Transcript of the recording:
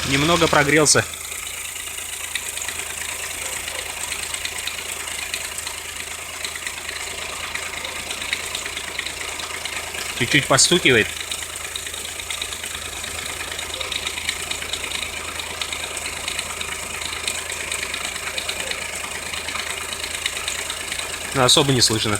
Немного прогрелся. Чуть-чуть постукивает. Но особо не слышно.